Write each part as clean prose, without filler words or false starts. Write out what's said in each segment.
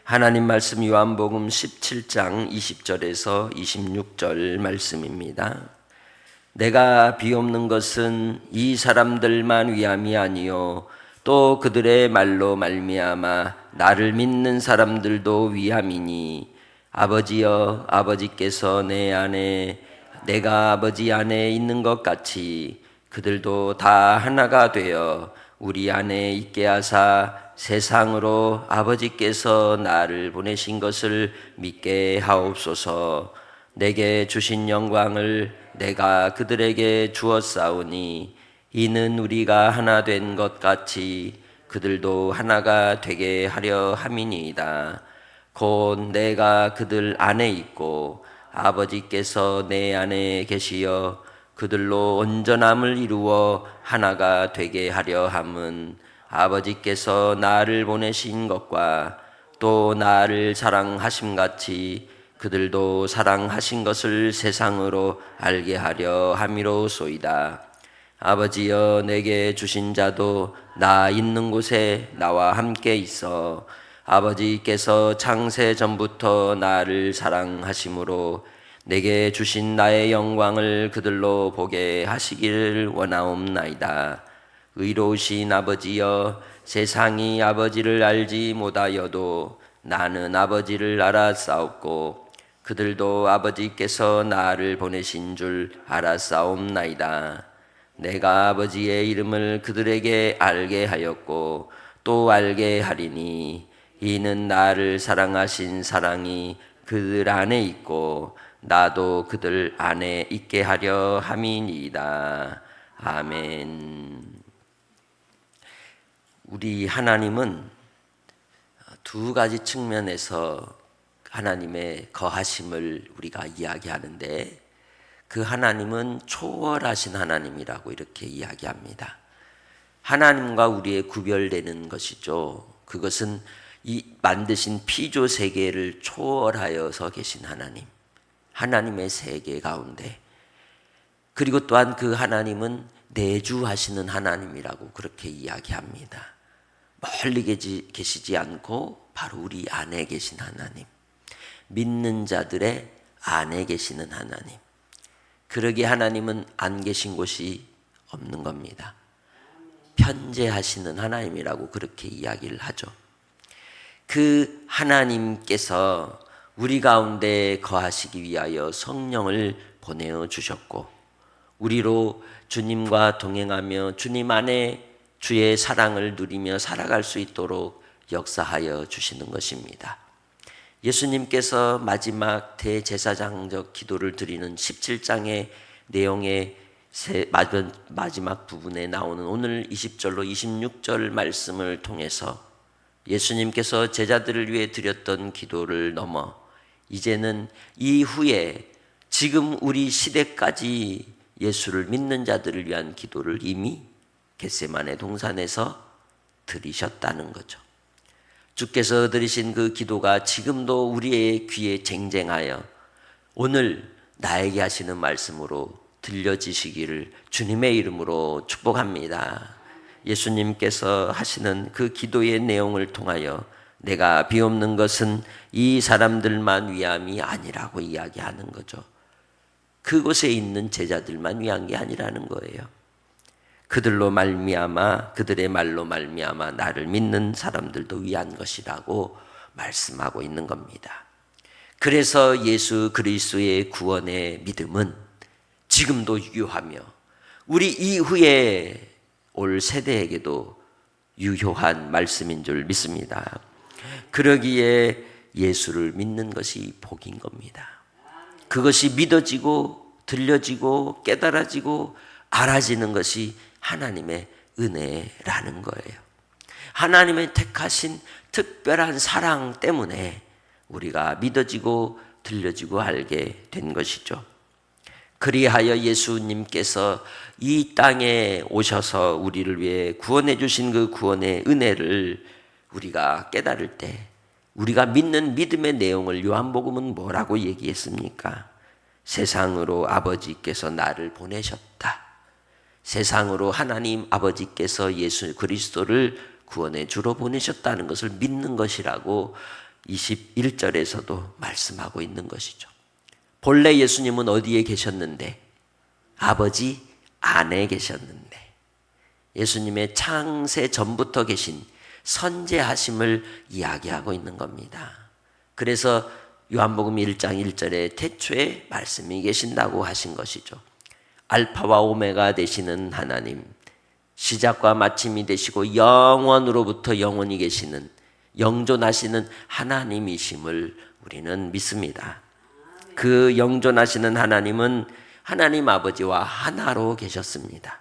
하나님 말씀 요한복음 17장 20절에서 26절 말씀입니다. 내가 비옵는 것은 이 사람들만 위함이 아니요 또 그들의 말로 말미암아 나를 믿는 사람들도 위함이니 아버지여 아버지께서 내 안에 내가 아버지 안에 있는 것 같이 그들도 다 하나가 되어 우리 안에 있게 하사 세상으로 아버지께서 나를 보내신 것을 믿게 하옵소서. 내게 주신 영광을 내가 그들에게 주었사오니 이는 우리가 하나 된 것 같이 그들도 하나가 되게 하려 함이니이다. 곧 내가 그들 안에 있고 아버지께서 내 안에 계시어 그들로 온전함을 이루어 하나가 되게 하려 함은 아버지께서 나를 보내신 것과 또 나를 사랑하심 같이 그들도 사랑하신 것을 세상으로 알게 하려 함이로소이다. 아버지여 내게 주신 자도 나 있는 곳에 나와 함께 있어 아버지께서 창세 전부터 나를 사랑하심으로 내게 주신 나의 영광을 그들로 보게 하시기를 원하옵나이다. 의로우신 아버지여 세상이 아버지를 알지 못하여도 나는 아버지를 알았사옵고 그들도 아버지께서 나를 보내신 줄 알았사옵나이다. 내가 아버지의 이름을 그들에게 알게 하였고 또 알게 하리니 이는 나를 사랑하신 사랑이 그들 안에 있고 나도 그들 안에 있게 하려 함이니이다. 아멘. 우리 하나님은 두 가지 측면에서 하나님의 거하심을 우리가 이야기하는데 그 하나님은 초월하신 하나님이라고 이렇게 이야기합니다. 하나님과 우리의 구별되는 것이죠. 그것은 이 만드신 피조 세계를 초월하여서 계신 하나님, 하나님의 세계 가운데, 그리고 또한 그 하나님은 내주하시는 하나님이라고 그렇게 이야기합니다. 멀리 계시지 않고 바로 우리 안에 계신 하나님, 믿는 자들의 안에 계시는 하나님. 그러기에 하나님은 안 계신 곳이 없는 겁니다. 편재하시는 하나님이라고 그렇게 이야기를 하죠. 그 하나님께서 우리 가운데 거하시기 위하여 성령을 보내어 주셨고 우리로 주님과 동행하며 주님 안에 주의 사랑을 누리며 살아갈 수 있도록 역사하여 주시는 것입니다. 예수님께서 마지막 대제사장적 기도를 드리는 17장의 내용의 마지막 부분에 나오는 오늘 20절로 26절 말씀을 통해서 예수님께서 제자들을 위해 드렸던 기도를 넘어 이제는 이후에 지금 우리 시대까지 예수를 믿는 자들을 위한 기도를 이미 겟세마네 동산에서 드리셨다는 거죠. 주께서 드리신 그 기도가 지금도 우리의 귀에 쟁쟁하여 오늘 나에게 하시는 말씀으로 들려지시기를 주님의 이름으로 축복합니다. 예수님께서 하시는 그 기도의 내용을 통하여 내가 비옵는 것은 이 사람들만 위함이 아니라고 이야기하는 거죠. 그곳에 있는 제자들만 위한 게 아니라는 거예요. 그들로 말미암아 그들의 말로 말미암아 나를 믿는 사람들도 위한 것이라고 말씀하고 있는 겁니다. 그래서 예수 그리스도의 구원의 믿음은 지금도 유효하며 우리 이후에 올 세대에게도 유효한 말씀인 줄 믿습니다. 그러기에 예수를 믿는 것이 복인 겁니다. 그것이 믿어지고 들려지고 깨달아지고 알아지는 것이 하나님의 은혜라는 거예요. 하나님의 택하신 특별한 사랑 때문에 우리가 믿어지고 들려지고 알게 된 것이죠. 그리하여 예수님께서 이 땅에 오셔서 우리를 위해 구원해 주신 그 구원의 은혜를 우리가 깨달을 때 우리가 믿는 믿음의 내용을 요한복음은 뭐라고 얘기했습니까? 세상으로 아버지께서 나를 보내셨다. 세상으로 하나님 아버지께서 예수 그리스도를 구원의 주로 보내셨다는 것을 믿는 것이라고 21절에서도 말씀하고 있는 것이죠. 본래 예수님은 어디에 계셨는데? 아버지 안에 계셨는데, 예수님의 창세 전부터 계신 선지하심을 이야기하고 있는 겁니다. 그래서 요한복음 1장 1절에 태초에 말씀이 계신다고 하신 것이죠. 알파와 오메가 되시는 하나님, 시작과 마침이 되시고 영원으로부터 영원히 계시는 영존하시는 하나님이심을 우리는 믿습니다. 그 영존하시는 하나님은 하나님 아버지와 하나로 계셨습니다.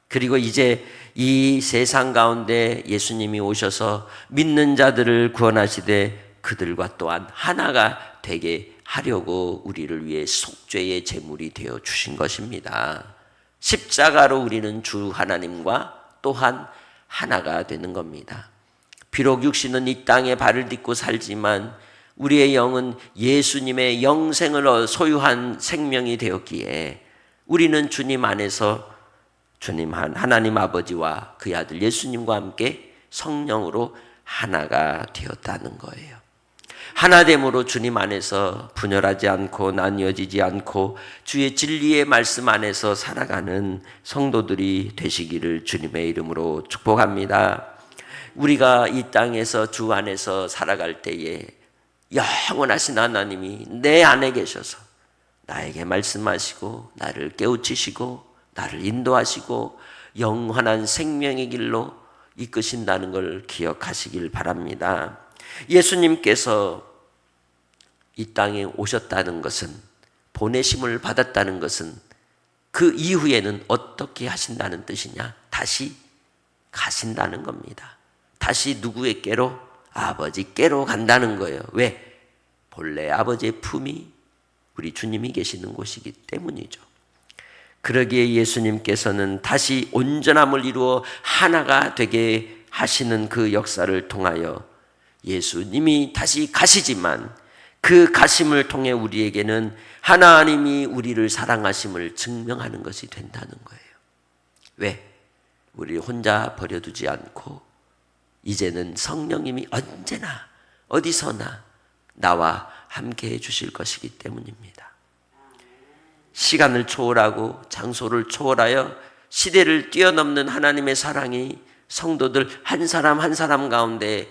그리고 이제 이 세상 가운데 예수님이 오셔서 믿는 자들을 구원하시되 그들과 또한 하나가 되게 하려고 우리를 위해 속죄의 제물이 되어 주신 것입니다. 십자가로 우리는 주 하나님과 또한 하나가 되는 겁니다. 비록 육신은 이 땅에 발을 딛고 살지만 우리의 영은 예수님의 영생을 소유한 생명이 되었기에 우리는 주님 안에서 주님 하나님 아버지와 그의 아들 예수님과 함께 성령으로 하나가 되었다는 거예요. 하나됨으로 주님 안에서 분열하지 않고 나뉘어지지 않고 주의 진리의 말씀 안에서 살아가는 성도들이 되시기를 주님의 이름으로 축복합니다. 우리가 이 땅에서 주 안에서 살아갈 때에 영원하신 하나님이 내 안에 계셔서 나에게 말씀하시고 나를 깨우치시고 나를 인도하시고 영원한 생명의 길로 이끄신다는 걸 기억하시길 바랍니다. 예수님께서 이 땅에 오셨다는 것은, 보내심을 받았다는 것은 그 이후에는 어떻게 하신다는 뜻이냐? 다시 가신다는 겁니다. 다시 누구에게로? 아버지께로 간다는 거예요. 왜? 본래 아버지의 품이 우리 주님이 계시는 곳이기 때문이죠. 그러기에 예수님께서는 다시 온전함을 이루어 하나가 되게 하시는 그 역사를 통하여 예수님이 다시 가시지만 그 가심을 통해 우리에게는 하나님이 우리를 사랑하심을 증명하는 것이 된다는 거예요. 왜? 우리를 혼자 버려두지 않고 이제는 성령님이 언제나 어디서나 나와 함께 해주실 것이기 때문입니다. 시간을 초월하고 장소를 초월하여 시대를 뛰어넘는 하나님의 사랑이 성도들 한 사람 한 사람 가운데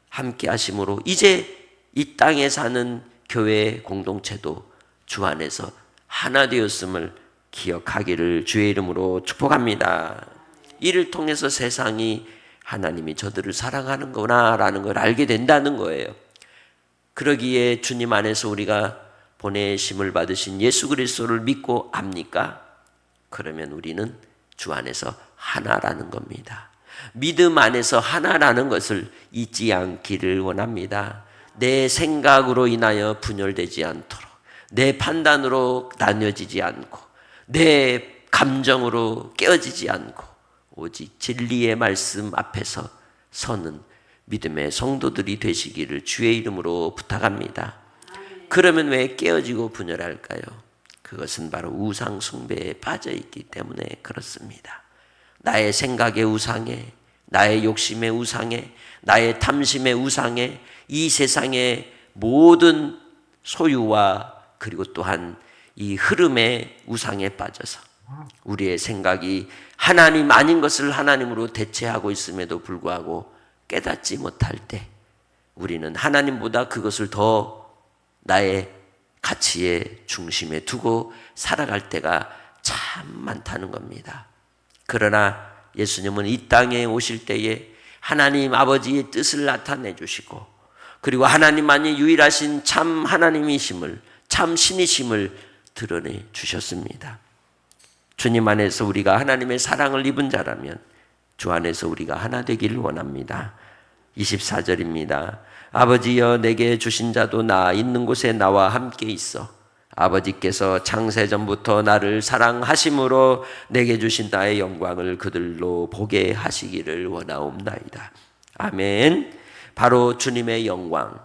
함께 하심으로 이제 이 땅에 사는 교회 공동체도 주 안에서 하나 되었음을 기억하기를 주의 이름으로 축복합니다. 이를 통해서 세상이 하나님이 저들을 사랑하는구나 라는 걸 알게 된다는 거예요. 그러기에 주님 안에서 우리가 보내심을 받으신 예수 그리스도를 믿고 압니까? 그러면 우리는 주 안에서 하나라는 겁니다. 믿음 안에서 하나라는 것을 잊지 않기를 원합니다. 내 생각으로 인하여 분열되지 않도록, 내 판단으로 나뉘어지지 않고, 내 감정으로 깨어지지 않고 오직 진리의 말씀 앞에서 서는 믿음의 성도들이 되시기를 주의 이름으로 부탁합니다. 그러면 왜 깨어지고 분열할까요? 그것은 바로 우상 숭배에 빠져 있기 때문에 그렇습니다. 나의 생각의 우상에, 나의 욕심의 우상에, 나의 탐심의 우상에, 이 세상의 모든 소유와 그리고 또한 이 흐름의 우상에 빠져서 우리의 생각이 하나님 아닌 것을 하나님으로 대체하고 있음에도 불구하고 깨닫지 못할 때 우리는 하나님보다 그것을 더 나의 가치의 중심에 두고 살아갈 때가 참 많다는 겁니다. 그러나 예수님은 이 땅에 오실 때에 하나님 아버지의 뜻을 나타내 주시고 그리고 하나님만이 유일하신 참 하나님이심을, 참 신이심을 드러내 주셨습니다. 주님 안에서 우리가 하나님의 사랑을 입은 자라면 주 안에서 우리가 하나 되기를 원합니다. 24절입니다. 아버지여 내게 주신 자도 나 있는 곳에 나와 함께 있어 아버지께서 창세전부터 나를 사랑하심으로 내게 주신 나의 영광을 그들로 보게 하시기를 원하옵나이다. 아멘. 바로 주님의 영광,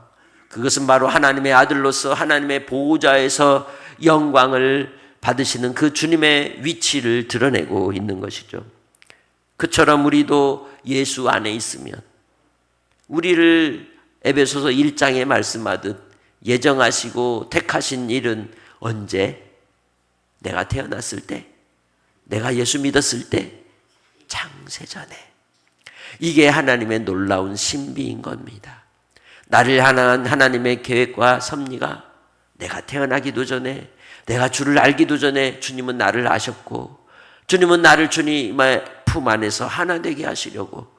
그것은 바로 하나님의 아들로서 하나님의 보호자에서 영광을 받으시는 그 주님의 위치를 드러내고 있는 것이죠. 그처럼 우리도 예수 안에 있으면 우리를 에베소서 1장에 말씀하듯 예정하시고 택하신 일은 언제? 내가 태어났을 때, 내가 예수 믿었을 때, 창세전에. 이게 하나님의 놀라운 신비인 겁니다. 나를 향한 하나님의 계획과 섭리가 내가 태어나기도 전에, 내가 주를 알기도 전에 주님은 나를 아셨고, 주님은 나를 주님의 품 안에서 하나 되게 하시려고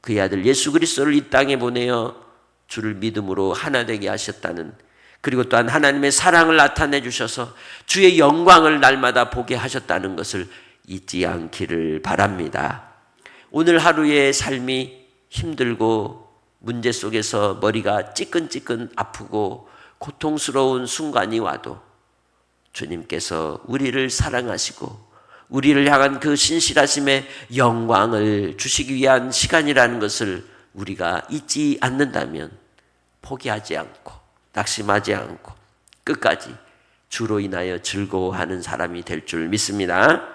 그의 아들 예수 그리스도를 이 땅에 보내어 주를 믿음으로 하나 되게 하셨다는, 그리고 또한 하나님의 사랑을 나타내 주셔서 주의 영광을 날마다 보게 하셨다는 것을 잊지 않기를 바랍니다. 오늘 하루의 삶이 힘들고 문제 속에서 머리가 찌끈찌끈 아프고 고통스러운 순간이 와도 주님께서 우리를 사랑하시고 우리를 향한 그 신실하심의 영광을 주시기 위한 시간이라는 것을 우리가 잊지 않는다면 포기하지 않고 낙심하지 않고 끝까지 주로 인하여 즐거워하는 사람이 될 줄 믿습니다.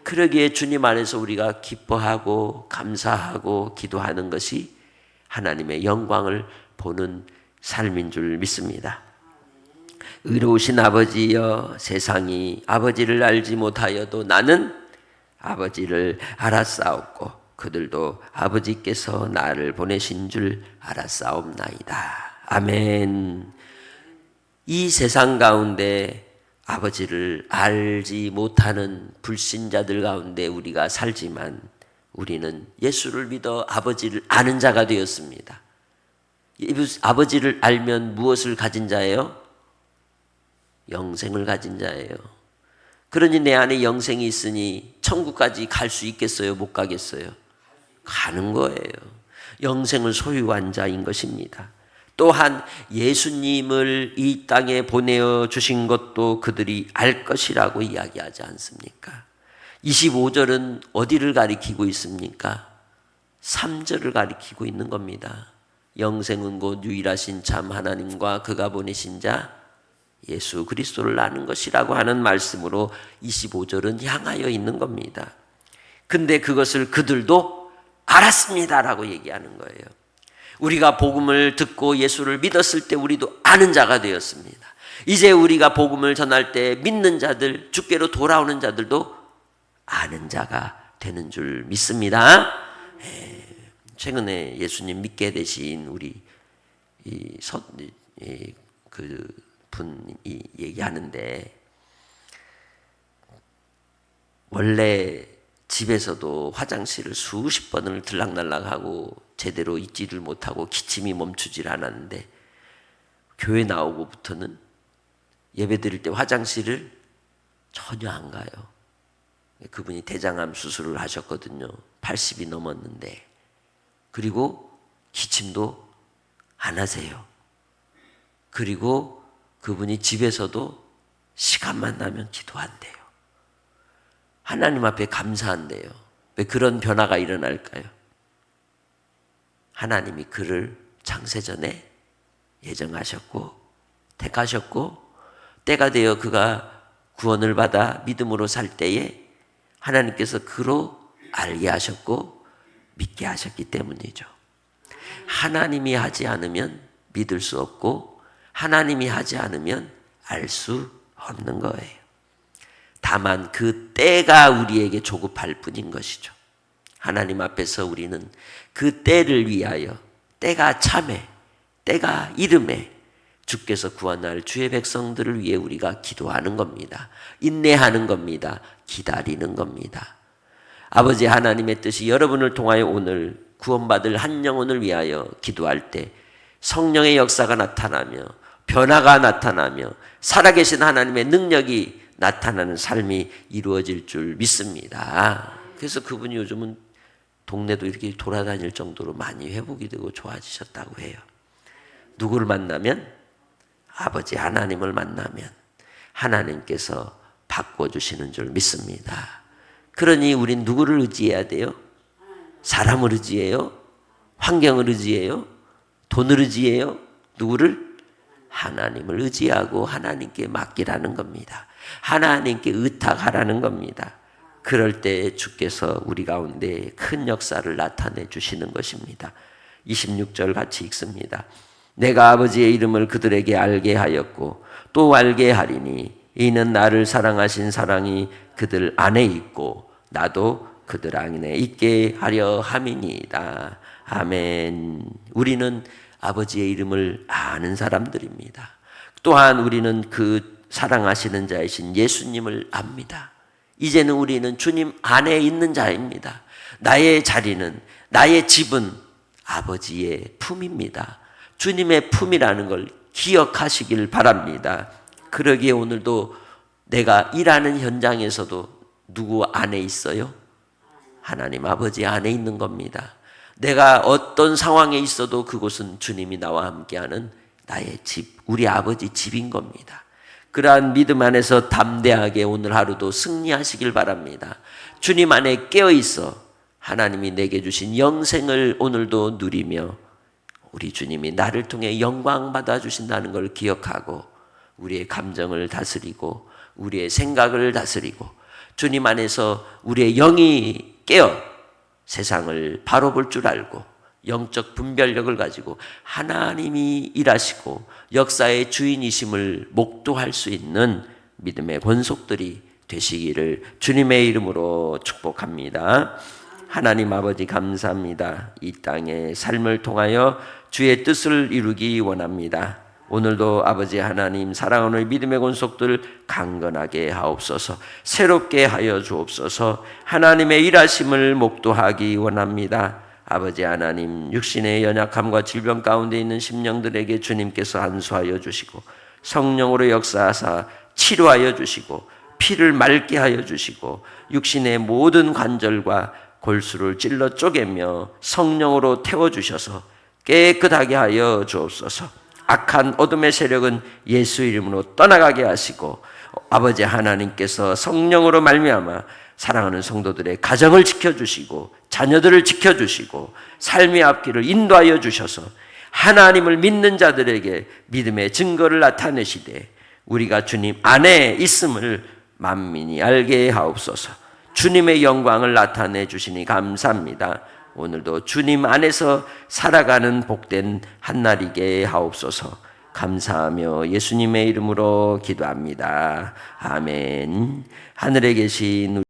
그러기에 주님 안에서 우리가 기뻐하고 감사하고 기도하는 것이 하나님의 영광을 보는 삶인 줄 믿습니다. 의로우신 아버지여, 세상이 아버지를 알지 못하여도 나는 아버지를 알았사옵고 그들도 아버지께서 나를 보내신 줄 알았사옵나이다. 아멘. 이 세상 가운데 아버지를 알지 못하는 불신자들 가운데 우리가 살지만 우리는 예수를 믿어 아버지를 아는 자가 되었습니다. 아버지를 알면 무엇을 가진 자예요? 영생을 가진 자예요. 그러니 내 안에 영생이 있으니 천국까지 갈 수 있겠어요? 못 가겠어요? 가는 거예요. 영생을 소유한 자인 것입니다. 또한 예수님을 이 땅에 보내어 주신 것도 그들이 알 것이라고 이야기하지 않습니까? 25절은 어디를 가리키고 있습니까? 3절을 가리키고 있는 겁니다. 영생은 곧 유일하신 참 하나님과 그가 보내신 자 예수 그리스도를 아는 것이라고 하는 말씀으로 25절은 향하여 있는 겁니다. 근데 그것을 그들도 알았습니다라고 얘기하는 거예요. 우리가 복음을 듣고 예수를 믿었을 때 우리도 아는 자가 되었습니다. 이제 우리가 복음을 전할 때 믿는 자들, 주께로 돌아오는 자들도 아는 자가 되는 줄 믿습니다. 최근에 예수님 믿게 되신 우리 그 분이 얘기하는데, 원래 집에서도 화장실을 수십 번을 들락날락하고 제대로 잊지를 못하고 기침이 멈추질 않았는데 교회 나오고부터는 예배 드릴 때 화장실을 전혀 안 가요. 그분이 대장암 수술을 하셨거든요. 80이 넘었는데. 그리고 기침도 안 하세요. 그리고 그분이 집에서도 시간만 나면 기도한대요. 하나님 앞에 감사한대요. 왜 그런 변화가 일어날까요? 하나님이 그를 창세전에 예정하셨고 택하셨고 때가 되어 그가 구원을 받아 믿음으로 살 때에 하나님께서 그로 알게 하셨고 믿게 하셨기 때문이죠. 하나님이 하지 않으면 믿을 수 없고 하나님이 하지 않으면 알 수 없는 거예요. 다만 그 때가 우리에게 조급할 뿐인 것이죠. 하나님 앞에서 우리는 그 때를 위하여, 때가 참에, 때가 이름에 주께서 구원할 주의 백성들을 위해 우리가 기도하는 겁니다. 인내하는 겁니다. 기다리는 겁니다. 아버지 하나님의 뜻이 여러분을 통하여 오늘 구원받을 한 영혼을 위하여 기도할 때 성령의 역사가 나타나며 변화가 나타나며 살아계신 하나님의 능력이 나타나는 삶이 이루어질 줄 믿습니다. 그래서 그분이 요즘은 동네도 이렇게 돌아다닐 정도로 많이 회복이 되고 좋아지셨다고 해요. 누구를 만나면? 아버지 하나님을 만나면 하나님께서 바꿔주시는 줄 믿습니다. 그러니 우린 누구를 의지해야 돼요? 사람을 의지해요? 환경을 의지해요? 돈을 의지해요? 누구를? 하나님을 의지하고 하나님께 맡기라는 겁니다. 하나님께 의탁하라는 겁니다. 그럴 때 주께서 우리 가운데 큰 역사를 나타내 주시는 것입니다. 26절 같이 읽습니다. 내가 아버지의 이름을 그들에게 알게 하였고 또 알게 하리니 이는 나를 사랑하신 사랑이 그들 안에 있고 나도 그들 안에 있게 하려 함이니이다. 아멘. 우리는 아버지의 이름을 아는 사람들입니다. 또한 우리는 그 사랑하시는 자이신 예수님을 압니다. 이제는 우리는 주님 안에 있는 자입니다. 나의 자리는, 나의 집은 아버지의 품입니다. 주님의 품이라는 걸 기억하시길 바랍니다. 그러기에 오늘도 내가 일하는 현장에서도 누구 안에 있어요? 하나님 아버지 안에 있는 겁니다. 내가 어떤 상황에 있어도 그곳은 주님이 나와 함께하는 나의 집, 우리 아버지 집인 겁니다. 그러한 믿음 안에서 담대하게 오늘 하루도 승리하시길 바랍니다. 주님 안에 깨어있어 하나님이 내게 주신 영생을 오늘도 누리며 우리 주님이 나를 통해 영광 받아주신다는 걸 기억하고 우리의 감정을 다스리고 우리의 생각을 다스리고 주님 안에서 우리의 영이 깨어 세상을 바로 볼 줄 알고 영적 분별력을 가지고 하나님이 일하시고 역사의 주인이심을 목도할 수 있는 믿음의 권속들이 되시기를 주님의 이름으로 축복합니다. 하나님 아버지 감사합니다. 이 땅의 삶을 통하여 주의 뜻을 이루기 원합니다. 오늘도 아버지 하나님 사랑하는 믿음의 권속들 강건하게 하옵소서. 새롭게 하여 주옵소서. 하나님의 일하심을 목도하기 원합니다. 아버지 하나님 육신의 연약함과 질병 가운데 있는 심령들에게 주님께서 안수하여 주시고 성령으로 역사하사 치료하여 주시고 피를 맑게 하여 주시고 육신의 모든 관절과 골수를 찔러 쪼개며 성령으로 태워주셔서 깨끗하게 하여 주옵소서. 악한 어둠의 세력은 예수 이름으로 떠나가게 하시고 아버지 하나님께서 성령으로 말미암아 사랑하는 성도들의 가정을 지켜주시고 자녀들을 지켜주시고 삶의 앞길을 인도하여 주셔서 하나님을 믿는 자들에게 믿음의 증거를 나타내시되 우리가 주님 안에 있음을 만민이 알게 하옵소서. 주님의 영광을 나타내 주시니 감사합니다. 오늘도 주님 안에서 살아가는 복된 한날이게 하옵소서. 감사하며 예수님의 이름으로 기도합니다. 아멘. 하늘에 계신